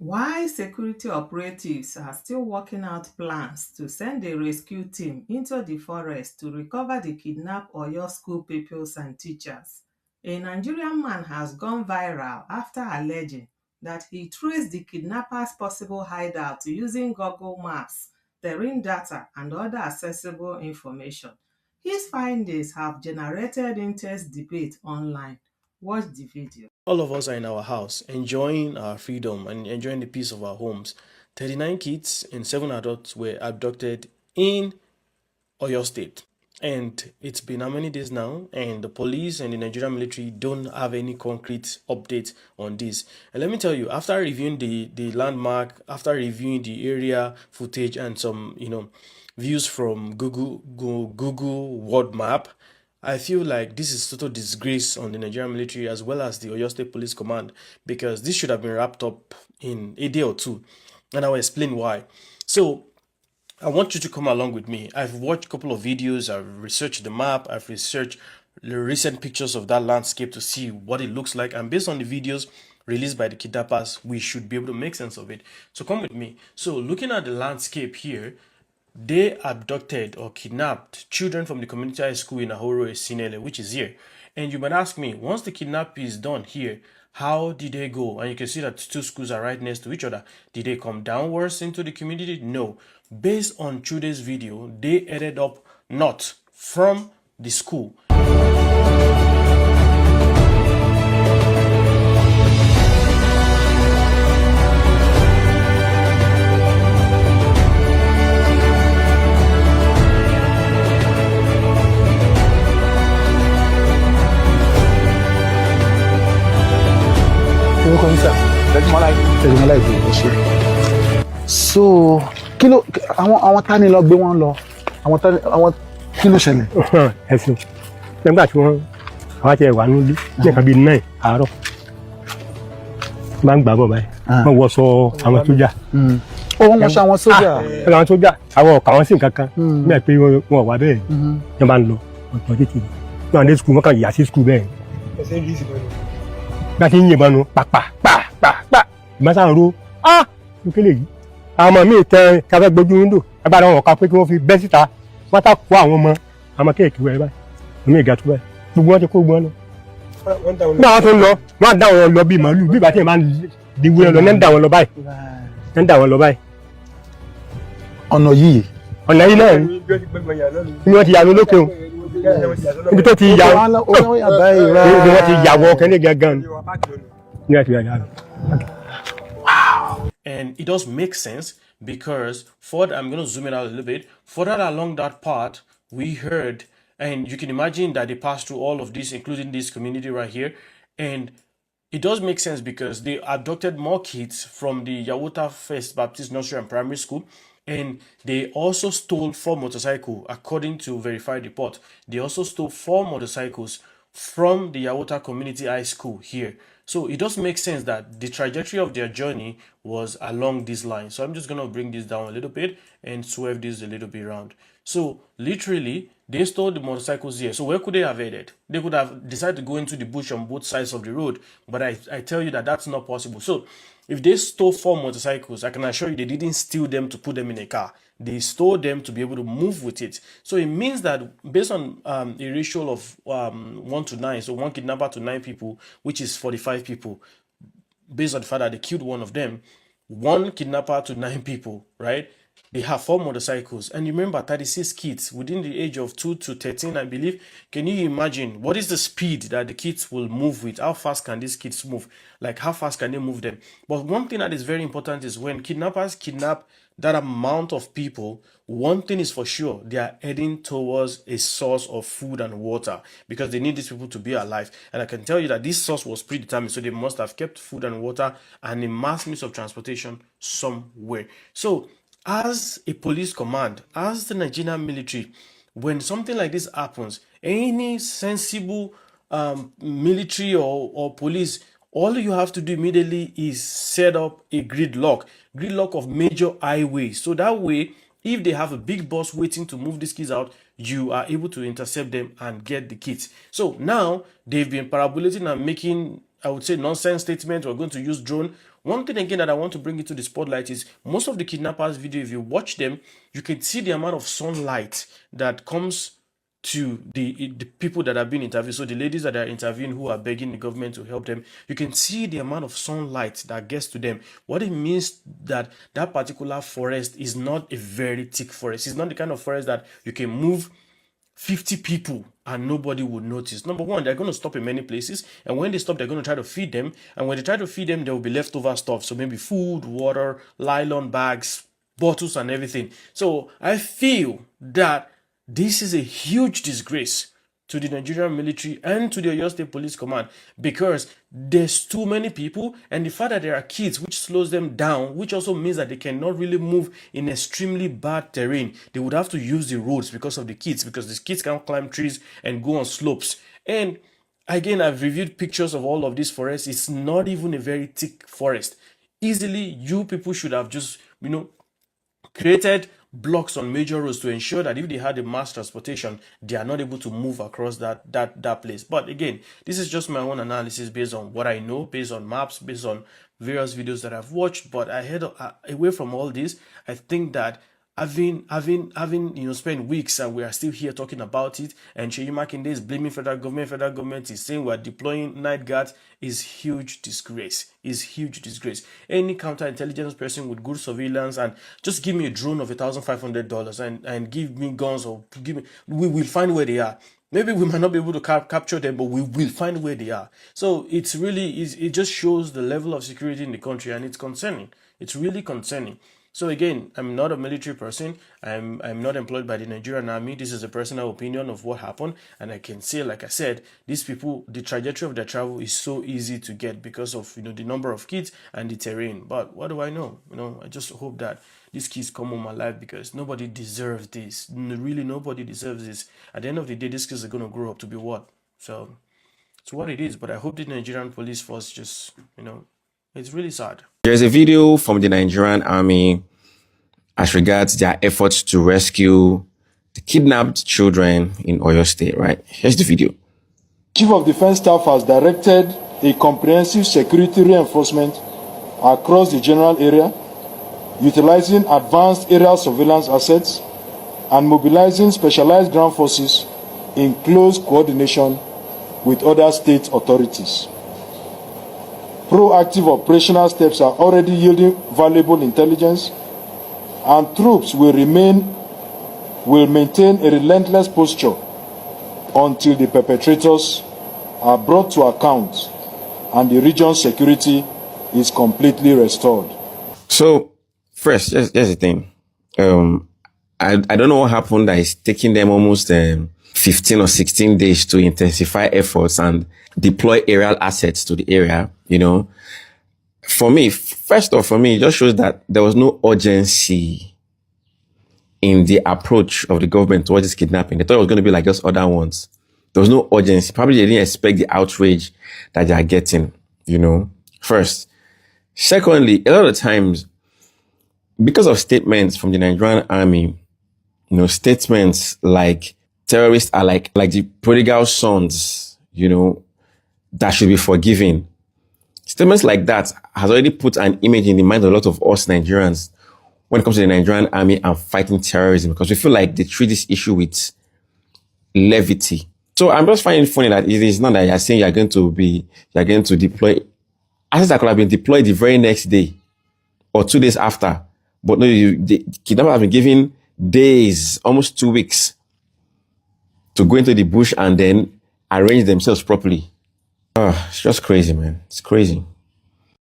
Why security operatives are still working out plans to send a rescue team into the forest to recover the kidnapped Oyo school pupils and teachers. A Nigerian man has gone viral after alleging that he traced the kidnappers' possible hideout using Google Maps, terrain data, and other accessible information. His findings have generated intense debate online. Watch the video. All of us are in our house, enjoying our freedom and enjoying the peace of our homes. 39 kids and 7 adults were abducted in Oyo State. And it's been how many days now? And the police and the Nigerian military don't have any concrete update on this. And let me tell you, after reviewing the landmark, after reviewing the area footage and some, views from Google World Map, I feel like this is total disgrace on the Nigerian military as well as the Oyo State Police Command, because this should have been wrapped up in a day or two. And I'll explain why. So I want you to come along with me. I've watched a couple of videos, I've researched the map, I've researched the recent pictures of that landscape to see what it looks like. And based on the videos released by the kidnappers, we should be able to make sense of it. So come with me. So looking at the landscape here, they abducted or kidnapped children from the community high school in Ahoro Esinele, which is here. And you might ask me, once the kidnapping is done here, how did they go? And you can see that two schools are right next to each other. Did they come downwards into the community? No. Based on today's video, they ended up not from the school. So kí ló àwọn tani lọ gbé wọn lọ àwọn kí ló ṣẹlẹ̀. ẹ̀sùn nígbà tí wọ́n àwọn àti ẹ̀wà nílé ní nǹkan bíi 9 àárọ̀ máa ń gbà bọ̀ báyìí wọ́n wọ sọ àwọn sójà. wọ́n wọṣọ àwọn sójà. àwọn sójà àwọn ọ̀kà wọn sì ń kankan bẹ́ẹ̀ pé wọn wà bẹ́ẹ̀ ni wọ́n bá ń lọ ọ̀tọ̀ títì náà dé skul wọ́n kàn yà sí skul bẹ́ẹ̀. bí a ti ń yìnbọn nu pàpà ìbọn sáà ń ro nkele yìí àwọn ọmọ míì tẹ káfẹ́ gbójú wíńdò agbára wọn kà pé kí wọ́n fi bẹ́ síta wọ́n ta kó àwọn ọmọ kéèké wẹ̀ báyìí omi ìgà tó báyìí gbogbo wọn ti kó gbọ́n lọ. nígbà wọn tó ń lọ wọn á dá wọn lọ bíi màálù bí ìgbà tí wọn máa ń di wúrẹ́ lọ ní ń dá wọn lọ báyìí. ọ̀nà yìí náà ni wọ́n ti yà lókè o ibi tó ti yà wọ́n ti yà wọ́ kẹ́ni gangan ni wọ́n ti yà lọ. And it does make sense because I'm going to zoom it out a little bit. Further along that part, we heard, and you can imagine that they passed through all of this, including this community right here. And it does make sense because they abducted more kids from the Yawota First Baptist Nursery and Primary School. And they also stole 4 motorcycles, according to verified report. They also stole 4 motorcycles from the Yawota Community High School here. So it does make sense that the trajectory of their journey was along this line. So I'm just going to bring this down a little bit and swerve this a little bit around. So literally, they stole the motorcycles here. So where could they have headed? They could have decided to go into the bush on both sides of the road. But I tell you that that's not possible. So if they stole 4 motorcycles, I can assure you they didn't steal them to put them in a car. They stole them to be able to move with it. So it means that based on a ratio of 1 to 9, so 1 kidnapper to 9 people, which is 45 people, based on the fact that they killed one of them, 1 kidnapper to 9 people, right? They have 4 motorcycles. And remember, 36 kids within the age of 2 to 13, I believe. Can you imagine what is the speed that the kids will move with? How fast can these kids move? Like, how fast can they move them? But one thing that is very important is when kidnappers kidnap that amount of people, one thing is for sure, they are heading towards a source of food and water because they need these people to be alive. And I can tell you that this source was predetermined, so they must have kept food and water and a mass means of transportation somewhere. So as a police command, as the Nigerian military, when something like this happens, any sensible military or police, all you have to do immediately is set up a gridlock of major highways. So that way, if they have a big bus waiting to move these kids out, you are able to intercept them and get the kids. So now they've been parabolating and making, I would say, nonsense statements. We're going to use drone. One thing again that I want to bring into the spotlight is most of the kidnappers video, if you watch them, you can see the amount of sunlight that comes to the people that have been interviewed. So the ladies that are interviewing who are begging the government to help them, you can see the amount of sunlight that gets to them. What it means that that particular forest is not a very thick forest. It's not the kind of forest that you can move 50 people and nobody would notice. Number one, they're going to stop in many places, and when they stop, they're going to try to feed them, and when they try to feed them, there will be leftover stuff. So maybe food, water, nylon bags, bottles, and everything. So I feel that this is a huge disgrace to the Nigerian military and to the Oyo State Police Command, because there's too many people, and the fact that there are kids, which slows them down, which also means that they cannot really move in extremely bad terrain. They would have to use the roads because of the kids, because the kids can't climb trees and go on slopes. And again, I've reviewed pictures of all of these forests. It's not even a very thick forest. Easily, you people should have just, created blocks on major roads to ensure that if they had a mass transportation, they are not able to move across that place. But again, this is just my own analysis based on what I know, based on maps, based on various videos that I've watched. But away from all this, I think that having spent weeks and we are still here talking about it, and Seyi Makinde is blaming federal government is saying we're deploying night guards, is huge disgrace. Any counterintelligence person with good surveillance and just give me a drone of $1,500 and give me guns, or we will find where they are. Maybe we might not be able to capture them, but we will find where they are. So it just shows the level of security in the country, and it's concerning. It's really concerning. So again, I'm not a military person. I'm not employed by the Nigerian army. This is a personal opinion of what happened. And I can say, like I said, these people, the trajectory of their travel is so easy to get because of, the number of kids and the terrain. But what do I know? I just hope that these kids come home alive, because nobody deserves this. Really, nobody deserves this. At the end of the day, these kids are going to grow up to be what? So it's what it is. But I hope the Nigerian police force just, it's really sad. There's a video from the Nigerian army as regards their efforts to rescue the kidnapped children in Oyo State, right? Here's the video. Chief of Defense Staff has directed a comprehensive security reinforcement across the general area, utilizing advanced aerial surveillance assets and mobilizing specialized ground forces in close coordination with other state authorities. Proactive operational steps are already yielding valuable intelligence, and troops will maintain a relentless posture until the perpetrators are brought to account and the region's security is completely restored. So, first, here's the thing. I don't know what happened that it's taking them almost 15 or 16 days to intensify efforts and deploy aerial assets to the area, For me, first off, it just shows that there was no urgency in the approach of the government towards this kidnapping. They thought it was going to be like just other ones. There was no urgency. Probably they didn't expect the outrage that they are getting, First. Secondly, a lot of times, because of statements from the Nigerian army, statements like terrorists are like the prodigal sons, that should be forgiven. Statements like that has already put an image in the mind of a lot of us Nigerians when it comes to the Nigerian army and fighting terrorism, because we feel like they treat this issue with levity. So I'm just finding it funny that it is not that you're saying you're going to deploy assets that could have been deployed the very next day or 2 days after. But no, the kidnappers have been given days, almost 2 weeks, to go into the bush and then arrange themselves properly. It's just crazy, man. It's crazy.